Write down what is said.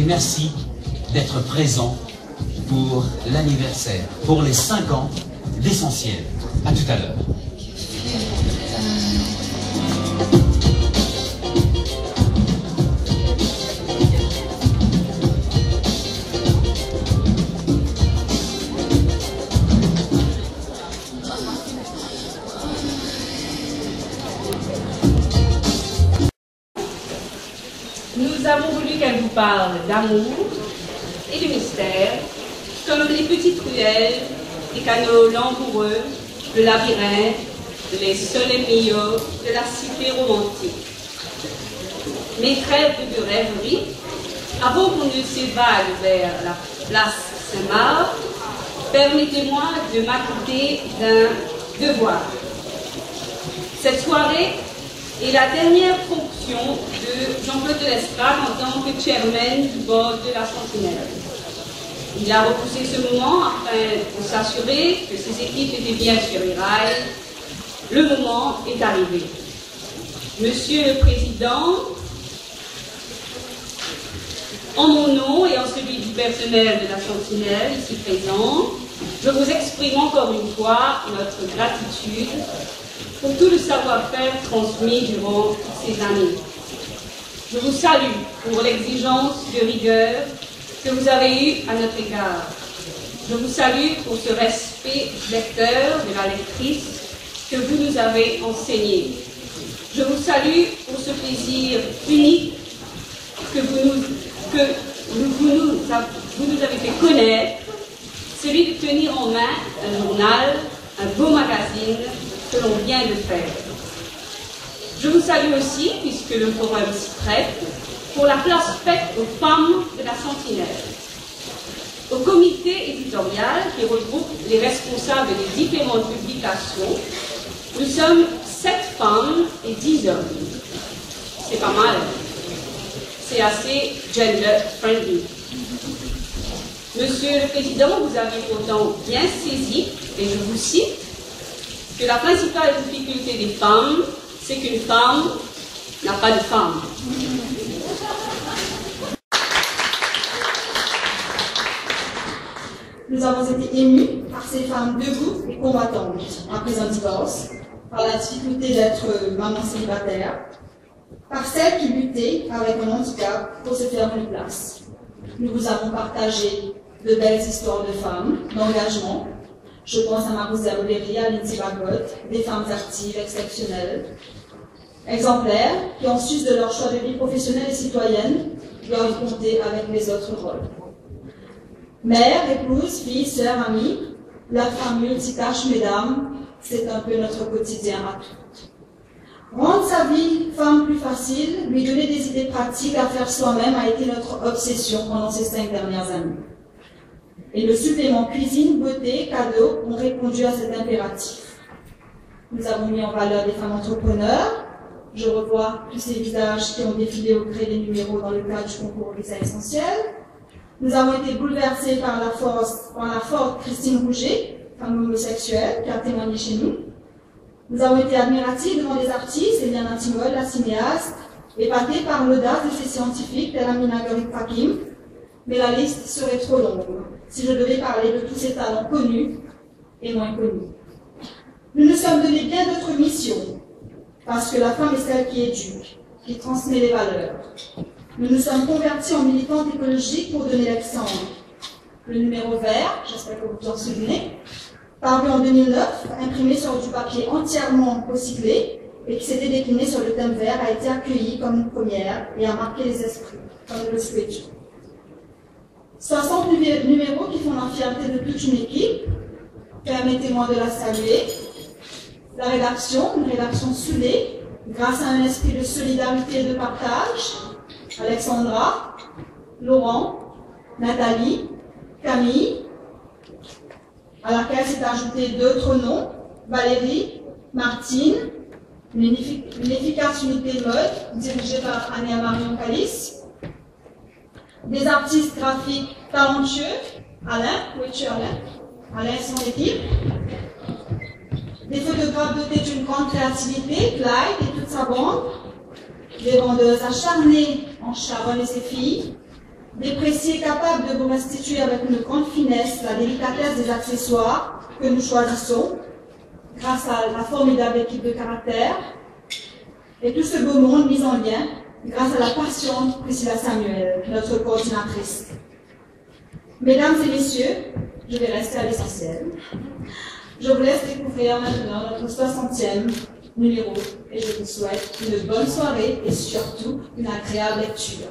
et merci d'être présent pour l'anniversaire, pour les 5 ans d'Essentiel. À tout à l'heure. Nous avons voulu qu'elle vous parle d'amour et de mystère, comme les petites ruelles, les canaux langoureux, le labyrinthe, les soleillios de la cité romantique. Mes trêves de rêverie, avant qu'on ne s'évade vers la place Saint-Marc, permettez-moi de m'acquitter d'un devoir. Cette soirée est la dernière fonction de Jean-Claude Delescrac en tant que chairman du board de la Sentinelle. Il a repoussé ce moment afin de s'assurer que ses équipes étaient bien sur les rails. Le moment est arrivé. Monsieur le Président, en mon nom et en celui du personnel de la Sentinelle ici présent, je vous exprime encore une fois notre gratitude pour tout le savoir-faire transmis durant ces années. Je vous salue pour l'exigence de rigueur que vous avez eue à notre égard. Je vous salue pour ce respect du lecteur, de la lectrice que vous nous avez enseigné. Je vous salue pour ce plaisir unique que vous nous avez fait connaître, celui de tenir en main un journal, un beau magazine que l'on vient de faire. Je vous salue aussi, puisque le forum s'y prête, pour la place faite aux femmes de la Sentinelle. Au comité éditorial qui regroupe les responsables des différentes publications, nous sommes 7 femmes et 10 hommes. C'est pas mal. C'est assez gender friendly. Monsieur le Président, vous avez pourtant bien saisi, et je vous cite, que la principale difficulté des femmes, c'est qu'une femme n'a pas de femme. Nous avons été émus par ces femmes debout et combattantes après un divorce, par la difficulté d'être maman célibataire, par celles qui luttaient avec un handicap pour se faire une place. Nous vous avons partagé de belles histoires de femmes, d'engagement. Je pense à Marie-Zélie Oléry, à Lindsay Bagot, des femmes actives, exceptionnelles, exemplaires, qui en sus de leur choix de vie professionnelle et citoyenne, doivent compter avec les autres rôles. Mère, épouse, fille, sœur, amie, la femme multitâche, mesdames, c'est un peu notre quotidien à toutes. Rendre sa vie femme plus facile, lui donner des idées pratiques à faire soi-même a été notre obsession pendant ces 5 dernières années. Et le supplément cuisine, beauté, cadeau ont répondu à cet impératif. Nous avons mis en valeur des femmes entrepreneurs. Je revois tous ces visages qui ont défilé au gré des numéros dans le cadre du concours Visa Essentiel. Nous avons été bouleversés par la forte Christine Rouget, femme homosexuelle, qui a témoigné chez nous. Nous avons été admiratifs devant des artistes, Eliana Timol, la cinéaste, épatés par l'audace de ces scientifiques, tels Amina Fakim, mais la liste serait trop longue si je devais parler de tous ces talents connus et moins connus. Nous nous sommes donné bien d'autres missions, parce que la femme est celle qui éduque, qui transmet les valeurs. Nous nous sommes convertis en militantes écologiques pour donner l'exemple. Le numéro vert, j'espère que vous vous en souvenez, paru en 2009, imprimé sur du papier entièrement recyclé et qui s'était décliné sur le thème vert, a été accueilli comme une première et a marqué les esprits, comme nous le souhaitions. 60 numéros qui font la fierté de toute une équipe. Permettez-moi de la saluer. La rédaction, une rédaction soudée, grâce à un esprit de solidarité et de partage. Alexandra, Laurent, Nathalie, Camille, à laquelle s'est ajouté d'autres noms, Valérie, Martine, une efficace unité de mode dirigée par Anne Marion Calice, des artistes graphiques talentueux, Alain, où es-tu Alain? Alain et son équipe, des photographes dotés d'une grande créativité, Clyde et toute sa bande, des vendeuses acharnées en Charonne et ses filles, déprécié, capable de vous restituer avec une grande finesse la délicatesse des accessoires que nous choisissons, grâce à la formidable équipe de caractère, et tout ce beau monde mis en lien grâce à la patiente Priscilla Samuel, notre coordinatrice. Mesdames et messieurs, je vais rester à l'essentiel. Je vous laisse découvrir maintenant notre 60e numéro et je vous souhaite une bonne soirée et surtout une agréable lecture.